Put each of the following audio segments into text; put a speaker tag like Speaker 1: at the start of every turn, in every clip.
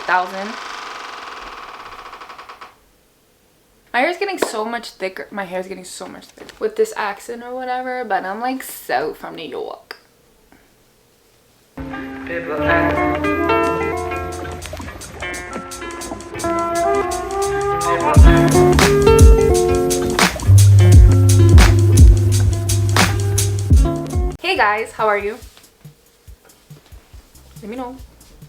Speaker 1: 1000. My hair is getting so much thicker. My hair is getting so much thicker with this accent or whatever, but I'm like so from New York. Hey guys, how are you? Let me know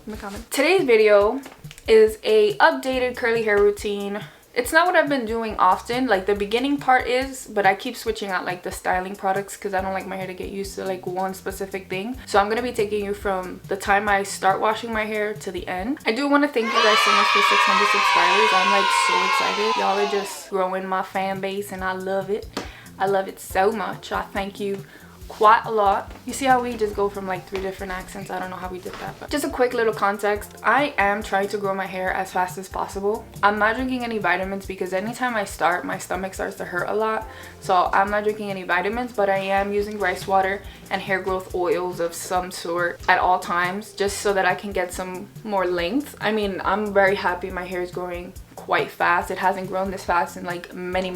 Speaker 1: in the comments. Today's video is a updated curly hair routine. It's not what I've been doing often. Like the beginning part is, but I keep switching out like the styling products because I don't like my hair to get used to like one specific thing. So I'm gonna be taking you from the time I start washing my hair to the end. I do want to thank you guys so much for 600 subscribers. I'm like so excited. Y'all are just growing my fan base and I love it. I love it so much. I thank you quite a lot. You see how we just go from like 3 different accents? I don't know how we did that, but just a quick little context. I am trying to grow my hair as fast as possible. I'm not drinking any vitamins because anytime I start, my stomach starts to hurt a lot. So I'm not drinking any vitamins, but I am using rice water and hair growth oils of some sort at all times, just so that I can get some more length. I mean, I'm very happy my hair is growing quite fast. It hasn't grown this fast in like many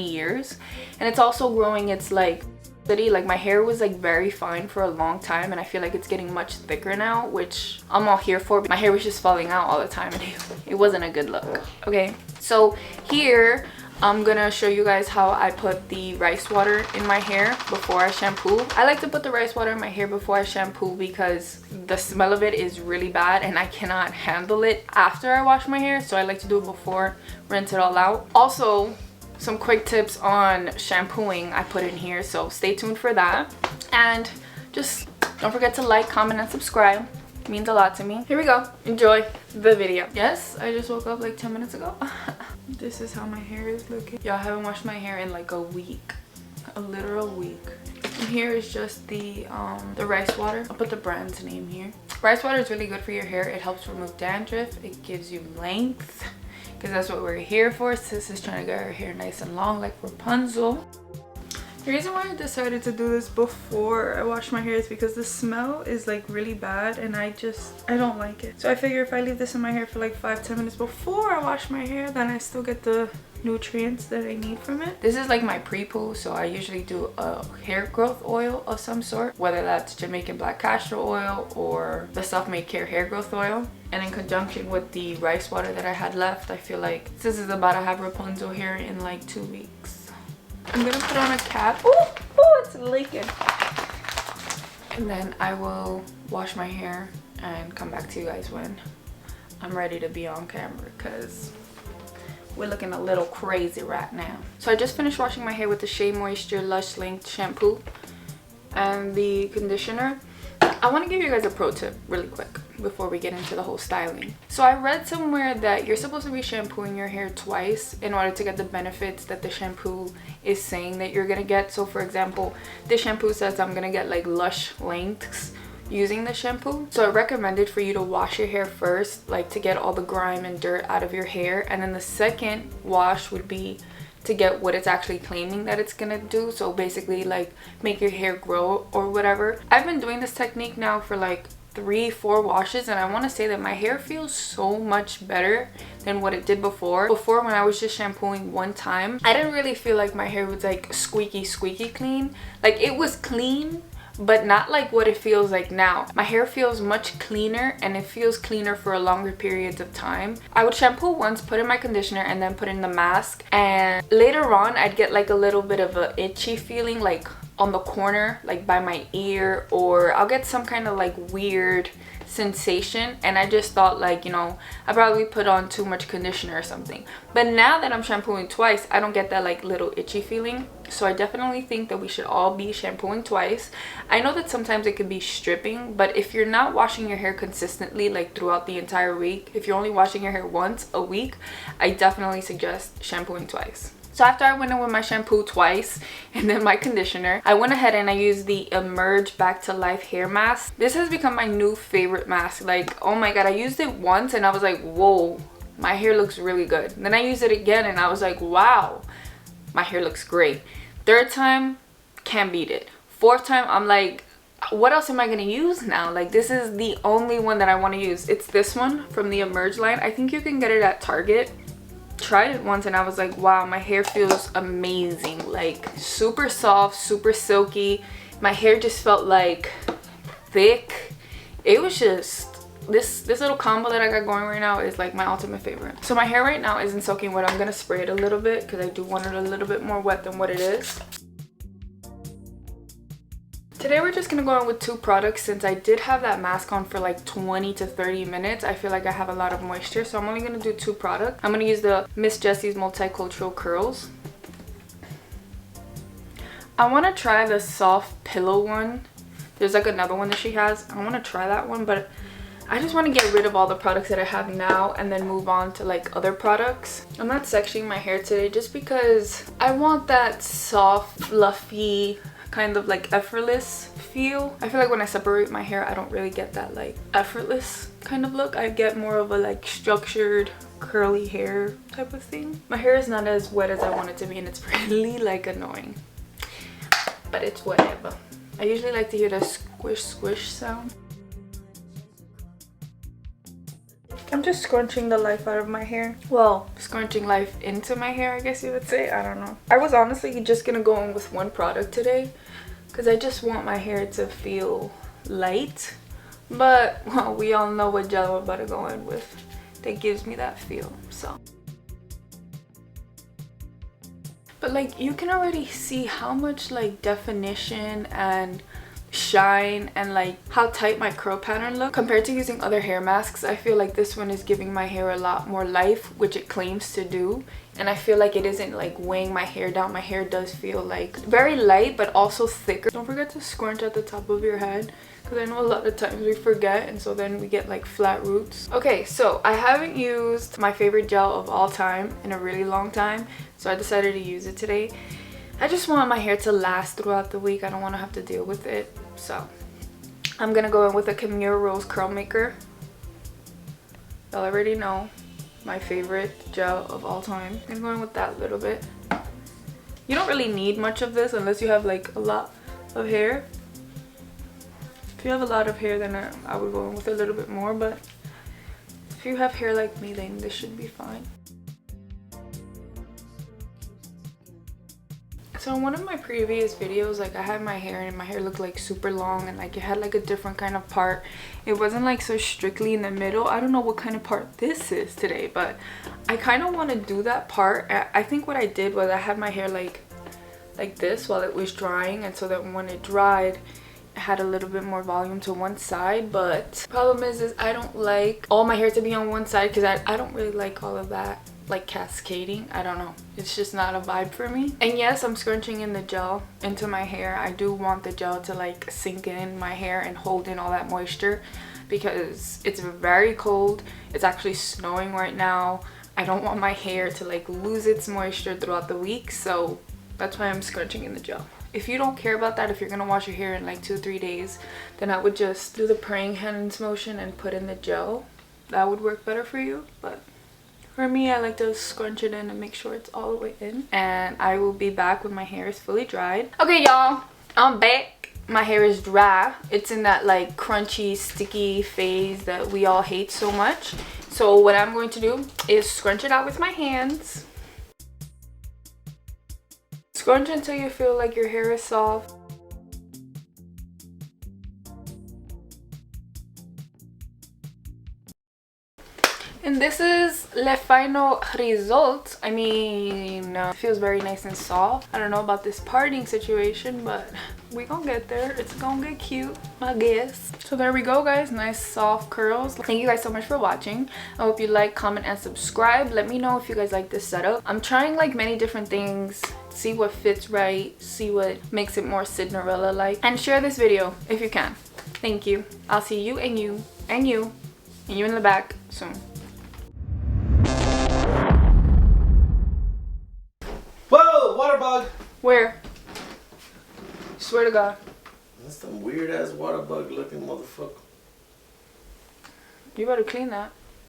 Speaker 1: years. And it's also growing, it's like my hair was like very fine for a long time, and I feel like it's getting much thicker now, which I'm all here for. My hair was just falling out all the time and it wasn't a good look. Okay, so here I'm gonna show you guys how I put the rice water in my hair before I shampoo. I like to put the rice water in my hair before I shampoo because the smell of it is really bad and I cannot handle it after I wash my hair, so I like to do it before, rinse it all out. Also, some quick tips on shampooing I put in here, so stay tuned for that. And just don't forget to like, comment, and subscribe. It means a lot to me. Here we go. Enjoy the video. Yes, I just woke up like 10 minutes ago. This is how my hair is looking. Y'all, I haven't washed my hair in like a week. A literal week. And here is just the rice water. I'll put the brand's name here. Rice water is really good for your hair. It helps remove dandruff. It gives you length, because that's what we're here for. Sis is trying to get her hair nice and long like Rapunzel. The reason why I decided to do this before I wash my hair is because the smell is like really bad and I don't like it. So I figure if I leave this in my hair for like 5-10 minutes before I wash my hair, then I still get the nutrients that I need from it. This is like my pre-poo, so I usually do a hair growth oil of some sort, whether that's Jamaican black castor oil or the Self-Made Care hair growth oil. And in conjunction with the rice water that I had left, I feel like this is about to have Rapunzel hair in like 2 weeks. I'm gonna put on a cap. Oh, it's leaking. And then I will wash my hair and come back to you guys when I'm ready to be on camera, because we're looking a little crazy right now. So I just finished washing my hair with the Shea Moisture Lush Length shampoo and the conditioner. I want to give you guys a pro tip really quick before we get into the whole styling. So I read somewhere that you're supposed to be shampooing your hair twice in order to get the benefits that the shampoo is saying that you're gonna get. So for example, this shampoo says I'm gonna get like lush lengths using the shampoo. So I recommended for you to wash your hair first, like to get all the grime and dirt out of your hair, and then the second wash would be to get what it's actually claiming that it's gonna do. So basically like make your hair grow or whatever. I've been doing this technique now for like 3-4 washes, and I want to say that my hair feels so much better than what it did before. Before, when I was just shampooing one time, I didn't really feel like my hair was like squeaky clean. Like it was clean, but not like what it feels like now. My hair feels much cleaner, and it feels cleaner for a longer periods of time. I would shampoo once, put in my conditioner, and then put in the mask, and later on I'd get like a little bit of a itchy feeling like on the corner, like by my ear, or I'll get some kind of like weird sensation, and I just thought like, you know, I probably put on too much conditioner or something. But now that I'm shampooing twice, I don't get that like little itchy feeling. So I definitely think that we should all be shampooing twice. I know that sometimes it could be stripping, but if you're not washing your hair consistently like throughout the entire week, if you're only washing your hair once a week, I definitely suggest shampooing twice. So after I went in with my shampoo twice and then my conditioner, I went ahead and I used the Emerge Back to Life hair mask. This has become my new favorite mask. Like, oh my god, I used it once and I was like, whoa, my hair looks really good. And then I used it again and I was like, wow, my hair looks great. Third time, can't beat it. Fourth time, I'm like, what else am I gonna use now? Like, this is the only one that I want to use. It's this one from the Emerge line. I think you can get it at Target. Tried it once and I was like, wow, my hair feels amazing. Like, super soft, super silky. My hair just felt like thick. It was just, this little combo that I got going right now is like my ultimate favorite. So my hair right now isn't soaking wet. I'm gonna spray it a little bit because I do want it a little bit more wet than what it is. Today we're just gonna go in with 2 products. Since I did have that mask on for like 20 to 30 minutes, I feel like I have a lot of moisture, so I'm only gonna do 2 products. I'm gonna use the Miss Jessie's Multicultural Curls. I want to try the soft pillow one. There's like another one that she has. I want to try that one, but I just want to get rid of all the products that I have now and then move on to like other products. I'm not sectioning my hair today just because I want that soft, fluffy, kind of like effortless feel. I feel like when I separate my hair, I don't really get that like effortless kind of look. I get more of a like structured curly hair type of thing. My hair is not as wet as I want it to be, and it's really like annoying, but it's whatever. I usually like to hear the squish squish sound. I'm just scrunching the life out of my hair. Well, scrunching life into my hair, I guess you would say. I don't know. I was honestly just gonna go in with 1 product today because I just want my hair to feel light. But, well, we all know what gel I'm about to go in with that gives me that feel, so. But like, you can already see how much like definition and shine and like how tight my curl pattern look compared to using other hair masks. I feel like this one is giving my hair a lot more life, which it claims to do, and I feel like it isn't like weighing my hair down. My hair does feel like very light but also thicker. Don't forget to scrunch at the top of your head because I know a lot of times we forget, and so then we get like flat roots. Okay, so I haven't used my favorite gel of all time in a really long time, so I decided to use it today. I just want my hair to last throughout the week. I don't want to have to deal with it. So I'm gonna go in with a Camille Rose Curl Maker. Y'all already know my favorite gel of all time. I'm going with that a little bit. You don't really need much of this unless you have like a lot of hair. If you have a lot of hair, then I would go in with a little bit more, but if you have hair like me, then this should be fine. So in one of my previous videos, like I had my hair and my hair looked like super long and like it had like a different kind of part. It wasn't like so strictly in the middle. I don't know what kind of part this is today, but I kind of want to do that part. I think what I did was I had my hair like this while it was drying, and so that when it dried, it had a little bit more volume to one side. But problem is I don't like all my hair to be on one side because I don't really like all of that like cascading. I don't know, it's just not a vibe for me. And yes, I'm scrunching in the gel into my hair. I do want the gel to like sink in my hair and hold in all that moisture because it's very cold. It's actually snowing right now. I don't want my hair to like lose its moisture throughout the week, so that's why I'm scrunching in the gel. If you don't care about that, if you're gonna wash your hair in like 2 or 3 days, then I would just do the praying hands motion and put in the gel. That would work better for you, but for me, I like to scrunch it in and make sure it's all the way in. And I will be back when my hair is fully dried. Okay, y'all, I'm back. My hair is dry. It's in that like crunchy, sticky phase that we all hate so much. So what I'm going to do is scrunch it out with my hands. Scrunch until you feel like your hair is soft. And this is le final result. I mean, it feels very nice and soft. I don't know about this parting situation, but we gonna get there. It's gonna get cute, I guess. So there we go, guys. Nice soft curls. Thank you guys so much for watching. I hope you like, comment, and subscribe. Let me know if you guys like this setup. I'm trying like many different things. See what fits right. See what makes it more Cinderella-like. And share this video if you can. Thank you. I'll see you and you and you and you in the back soon.
Speaker 2: Whoa, water bug!
Speaker 1: Where? Swear to God.
Speaker 2: That's some weird ass water bug looking motherfucker.
Speaker 1: You better clean that.